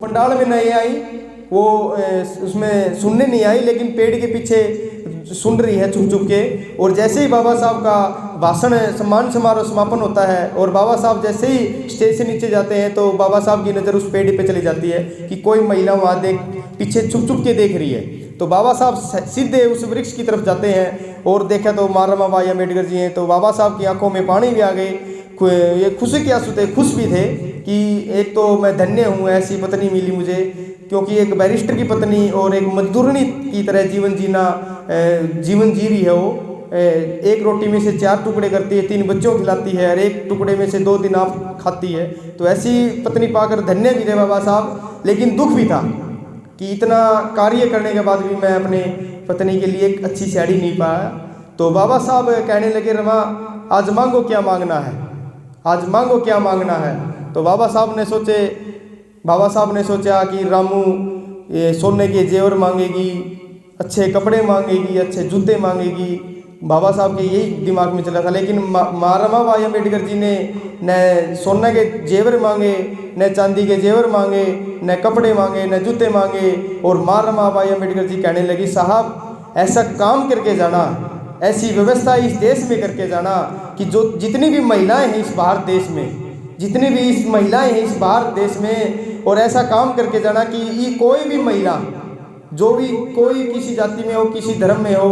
पंडाल में नहीं आई, वो उसमें सुनने नहीं आई, लेकिन पेड़ के पीछे सुन रही है छुप छुप के। और जैसे ही बाबा साहब का भाषण सम्मान समारोह समापन होता है और बाबा साहब जैसे ही स्टेज से नीचे जाते हैं तो बाबा साहब की नज़र उस पेड़ पे चली जाती है कि कोई महिला वहाँ पीछे छुप छुप के देख रही है। तो बाबा साहब सीधे उस वृक्ष की तरफ जाते हैं और देखा तो महात्मा भाई अम्बेडकर जी हैं। तो बाबा साहब की आंखों में पानी भी आ गए, ये खुशी के आंसू थे, खुश भी थे कि एक तो मैं धन्य हूँ, ऐसी पत्नी मिली मुझे, क्योंकि एक बैरिस्टर की पत्नी और एक मजदूरनी की तरह जीवन जी रही है। वो एक रोटी में से 4 टुकड़े करती है, 3 बच्चों को खिलाती है और एक टुकड़े में से 2 दिन आप खाती है। तो ऐसी पत्नी पाकर धन्य भी थे बाबा साहब, लेकिन दुख भी था कि इतना कार्य करने के बाद भी मैं अपने पत्नी के लिए एक अच्छी साड़ी नहीं पाया। तो बाबा साहब कहने लगे, रमा आज मांगो क्या मांगना है, आज मांगो क्या मांगना है। तो बाबा साहब ने सोचा कि रामू ये सोने के जेवर मांगेगी, अच्छे कपड़े मांगेगी, अच्छे जूते मांगेगी। बाबा साहब के यही दिमाग में चला था। लेकिन महात्मा भाई अम्बेडकर जी ने न सोने के जेवर मांगे, न चांदी के जेवर मांगे, न कपड़े मांगे, न जूते मांगे। और महात्मा भाई अम्बेडकर जी कहने लगी, साहब ऐसा काम करके जाना, ऐसी व्यवस्था इस देश में करके जाना कि जो जितनी भी महिलाएं हैं इस भारत देश में, जितनी भी इस महिलाएं हैं इस भारत देश में, और ऐसा काम करके जाना कि ये कोई भी महिला, जो भी कोई किसी जाति में हो, किसी धर्म में हो,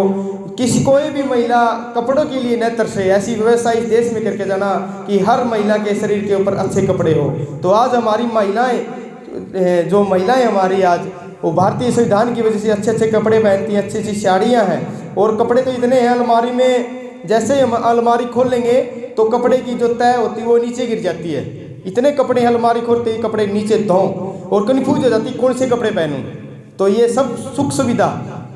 कोई भी महिला कपड़ों के लिए न तरसे। ऐसी व्यवस्था इस देश में करके जाना कि हर महिला के शरीर के ऊपर अच्छे कपड़े हो। तो आज हमारी महिलाएं, जो महिलाएं हमारी आज वो भारतीय संविधान की वजह से अच्छे अच्छे कपड़े पहनती हैं, अच्छी अच्छी साड़ियाँ हैं। और कपड़े तो इतने हैं अलमारी में, जैसे हम अलमारी खोल लेंगे तो कपड़े की जो तय होती है वो नीचे गिर जाती है। इतने कपड़े अलमारी खोलते ही कपड़े नीचे धो और कन्फ्यूज हो जाती कौन से कपड़े पहनूं। तो ये सब सुख सुविधा,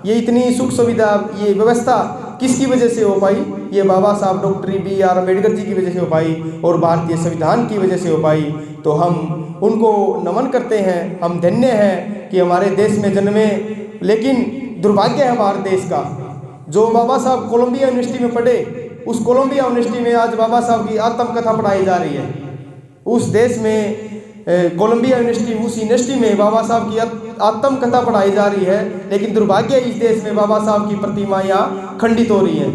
ये इतनी सुख सुविधा, ये व्यवस्था किसकी वजह से हो पाई? ये बाबा साहब डॉक्टर B.R. अम्बेडकर जी की वजह से हो पाई और भारतीय संविधान की वजह से हो पाई। तो हम उनको नमन करते हैं, हम धन्य हैं कि हमारे देश में जन्मे। लेकिन दुर्भाग्य है हमारे देश का, जो बाबा साहब कोलंबिया यूनिवर्सिटी में पढ़े, उस कोलंबिया यूनिवर्सिटी में आज बाबा साहब की आत्मकथा पढ़ाई जा रही है। उस देश में कोलंबिया यूनिवर्सिटी, उस यूनिवर्सिटी में बाबा साहब की आत्मकथा पढ़ाई जा रही है। लेकिन दुर्भाग्य इस देश में बाबा साहब की प्रतिमा यहाँ खंडित हो रही है।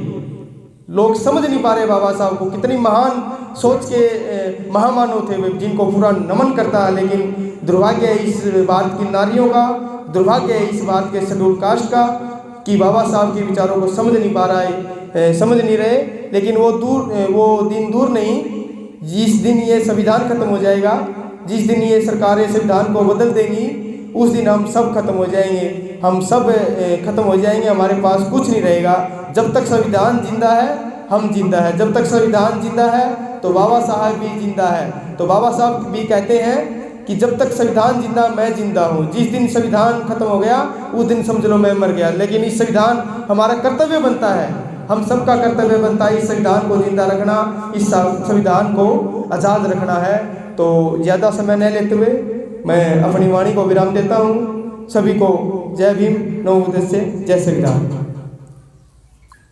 लोग समझ नहीं पा रहे बाबा साहब को, कितनी महान सोच के महामानव थे वे, जिनको पूरा नमन करता है। लेकिन दुर्भाग्य है इस भारत की नारियों का, दुर्भाग्य है इस भारत के शेड्यूल कास्ट का कि बाबा साहब के विचारों को समझ नहीं पा रहा है, समझ नहीं रहे। लेकिन वो दिन दूर नहीं, जिस दिन ये संविधान खत्म हो जाएगा, जिस दिन ये सरकारें संविधान को बदल देंगी, उस दिन हम सब खत्म हो जाएंगे, हम सब खत्म हो जाएंगे, हमारे पास कुछ नहीं रहेगा। जब तक संविधान जिंदा है हम जिंदा है, जब तक संविधान जिंदा है तो बाबा साहब भी जिंदा है। तो बाबा साहब भी कहते हैं कि जब तक संविधान जिंदा मैं जिंदा हूँ, जिस दिन संविधान खत्म हो गया उस दिन समझ लो मैं मर गया। लेकिन इस संविधान हमारा कर्तव्य बनता है, हम सबका कर्तव्य बनता है इस संविधान को जिंदा रखना, इस संविधान को आज़ाद रखना है। तो ज़्यादा समय न लेते हुए मैं अपनी वाणी को विराम देता हूँ। सभी को जय भीम, नमो बुद्धाय, जय संविधान।